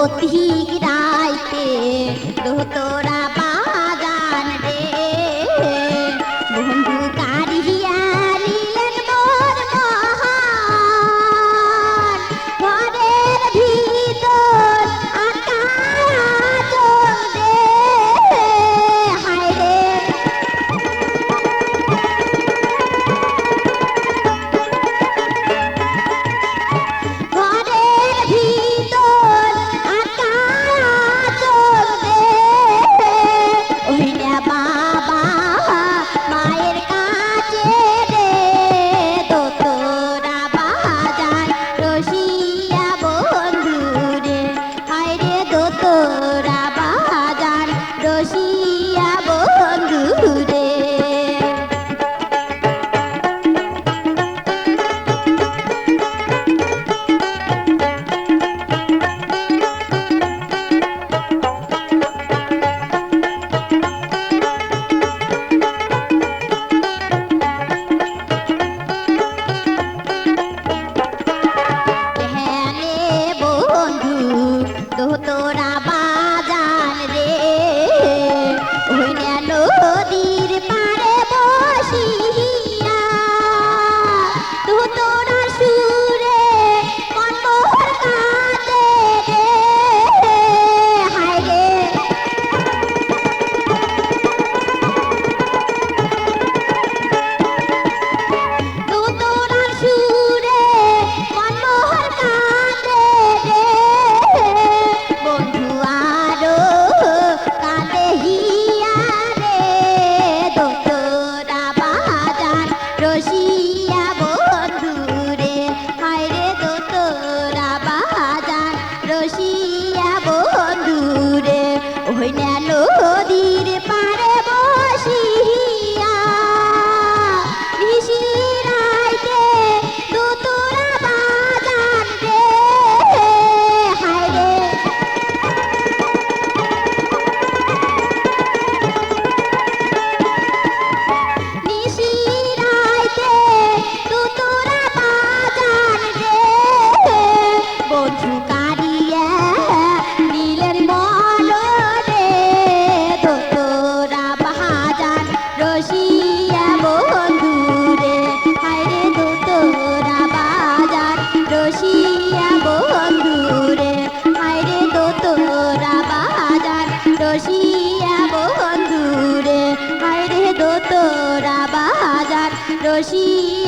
পথিক রাইতে দোতরা বাজান রে বন্ধু কারিয়া নিলেন মোর মহান ঘরের ভিতর আকাশ রে হায় রে ঘরের ভিতর আকাশ রে ওইটা বাবা মায়ের কাছে রে দোতরা বাজান রসিয়া বন্ধু রে হায় রে দোতরা বাজান রসিয়া বন্ধু রে ধ্যানে বন্ধু দোতরা বাজান রে ওইনা নদীর পাড়ে বসিয়া দোতরা সুরে কণ্ঠর কাঁদে রে হায় রে দোতরা সুরে মনোহর কাঁদে রে বন্ধু আরো কাঁদে হিয়া রে দোতরা বাজান রসিয়া বন্ধু রে হায় রে দোতরা বাজান রসিয়া বন্ধু রে ওইনা নদীর পাড়ে বসিয়া নিশিরাইতে দোতরা বাজান রে হায় রে নিশিরাইতে দোতরা বাজান রে বন্ধু কারিয়া নিলেন মন রে দোতরা বাজান রসিয়া বন্ধু রে হায় রে দোতরা বাজান রসিয়া বন্ধু রে হায় রে দোতরা বাজান রসিয়া বন্ধু রে হায় রে দোতরা বাজান রসিয়া